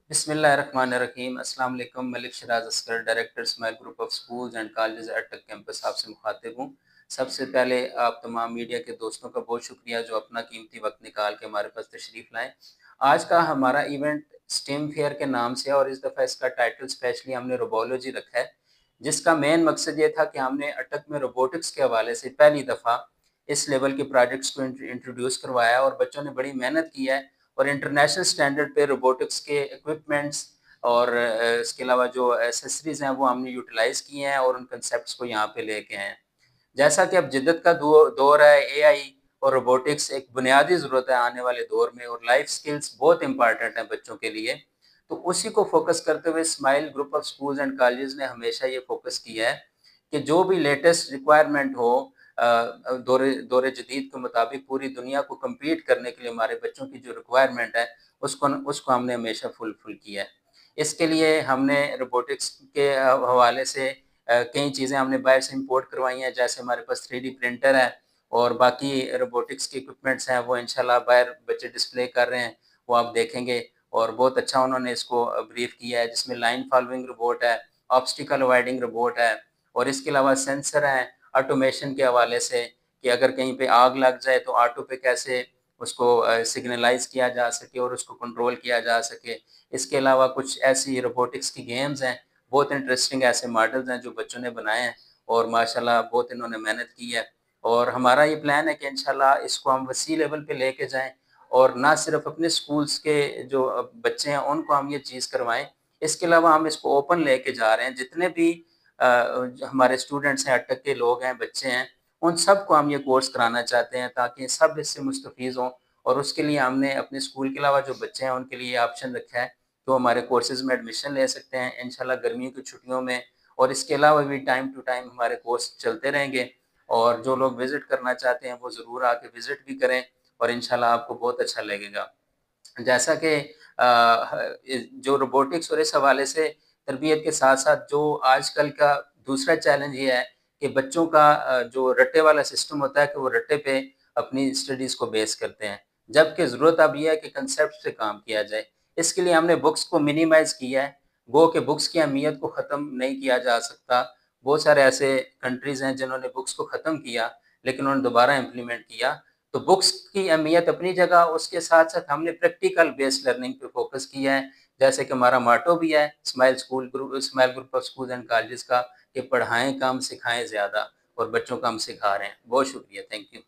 बिस्मिल्लाहिर्रहमानिर्रहीम। अस्सलाम वालेकुम। Malik Sharaj Askar, director smile group of schools and colleges at tech campus, आपसे मुखातिब हूँ। सबसे पहले आप तमाम मीडिया के दोस्तों का बहुत शुक्रिया जो अपना कीमती वक्त निकाल के हमारे पास तशरीफ़ लाएँ। आज का हमारा इवेंट स्टेम फेयर के नाम से है और इस दफ़ा इसका टाइटल स्पेशली हमने रोबोलॉजी रखा है, जिसका मेन मकसद ये था कि हमने अटक में रोबोटिक्स के हवाले से पहली दफ़ा इस लेवल के प्रोजेक्ट्स को इंट्रोड्यूस करवाया और बच्चों ने बड़ी मेहनत की है और इंटरनेशनल स्टैंडर्ड पे रोबोटिक्स के इक्विपमेंट्स और इसके अलावा जो एसेसरीज़ हैं वो हमने यूटिलाइज़ किए हैं और उन कांसेप्ट्स को यहाँ पे लेके आए हैं। जैसा कि अब जिद्दत का दौर है, एआई और रोबोटिक्स एक बुनियादी ज़रूरत है आने वाले दौर में और लाइफ स्किल्स बहुत इम्पोर्टेंट हैं बच्चों के लिए। तो उसी को फ़ोकस करते हुए smile group of schools and colleges ने हमेशा ये फ़ोकस किया है कि जो भी लेटेस्ट रिक्वायरमेंट हो दौरे जदीद के मुताबिक पूरी दुनिया को कम्पीट करने के लिए हमारे बच्चों की जो रिक्वायरमेंट है उसको हमने हमेशा फुलफिल किया है। इसके लिए हमने रोबोटिक्स के हवाले से कई चीज़ें हमने बाहर से इम्पोर्ट करवाई हैं, जैसे हमारे पास 3D प्रिंटर है और बाकी रोबोटिक्स के इक्विपमेंट्स हैं वो इंशाल्लाह बाहर बच्चे डिस्प्ले कर रहे हैं, वो आप देखेंगे और बहुत अच्छा उन्होंने इसको ब्रीफ किया है, जिसमें लाइन फॉलोइंग रोबोट है, ऑब्स्टिकल अवॉइडिंग रोबोट है और इसके अलावा सेंसर हैं ऑटोमेशन के हवाले से कि अगर कहीं पे आग लग जाए तो ऑटो पे कैसे उसको सिग्नलाइज़ किया जा सके और उसको कंट्रोल किया जा सके। इसके अलावा कुछ ऐसी रोबोटिक्स की गेम्स हैं, बहुत इंटरेस्टिंग ऐसे मॉडल्स हैं जो बच्चों ने बनाए हैं और माशाल्लाह बहुत इन्होंने मेहनत की है और हमारा ये प्लान है कि इंशाल्लाह इसको हम वसी लेवल पे लेके जाएँ और ना सिर्फ़ अपने स्कूल्स के जो बच्चे हैं उनको हम ये चीज़ करवाएँ, इसके अलावा हम इसको ओपन लेके जा रहे हैं। जितने भी जो हमारे स्टूडेंट्स हैं, अटक के लोग हैं, बच्चे हैं, उन सबको हम ये कोर्स कराना चाहते हैं ताकि सब इससे मुस्तफ़ीज़ हों और उसके लिए हमने अपने स्कूल के अलावा जो बच्चे हैं उनके लिए ऑप्शन रखा है तो हमारे कोर्सेज़ में एडमिशन ले सकते हैं इंशाल्लाह गर्मियों की छुट्टियों में और इसके अलावा भी टाइम टू टाइम हमारे कोर्स चलते रहेंगे और जो लोग विज़िट करना चाहते हैं वो ज़रूर आके विज़िट भी करें और इंशाल्लाह आपको बहुत अच्छा लगेगा। जैसा कि जो रोबोटिक्स और इस हवाले से तरबियत के साथ-साथ जो आजकल का दूसरा चैलेंज ये है कि बच्चों का जो रट्टे वाला सिस्टम होता है कि वो रट्टे पे अपनी स्टडीज़ को बेस करते हैं। जबकि ज़रूरत अब ये है कि कांसेप्ट पे काम किया जाए। इसके लिए हमने बुक्स को मिनिमाइज़ किया है। गो कि बुक्स की अहमियत को ख़त्म नहीं किया जा सकता। बहुत सारे ऐसे कंट्रीज़ हैं जिन्होंने बुक्स को ख़त्म किया, लेकिन उन्होंने दोबारा इम्प्लीमेंट किया। तो बुक्स की अहमियत अपनी जगह, उसके साथ-साथ हमने प्रैक्टिकल बेस्ड लर्निंग पे फ़ोकस किया है। जैसे कि हमारा मोट्टो भी है smile group of schools and colleges का कि पढ़ाएँ कम, सिखाएँ ज़्यादा और बच्चों को हम सिखा रहे हैं। बहुत शुक्रिया, थैंक यू।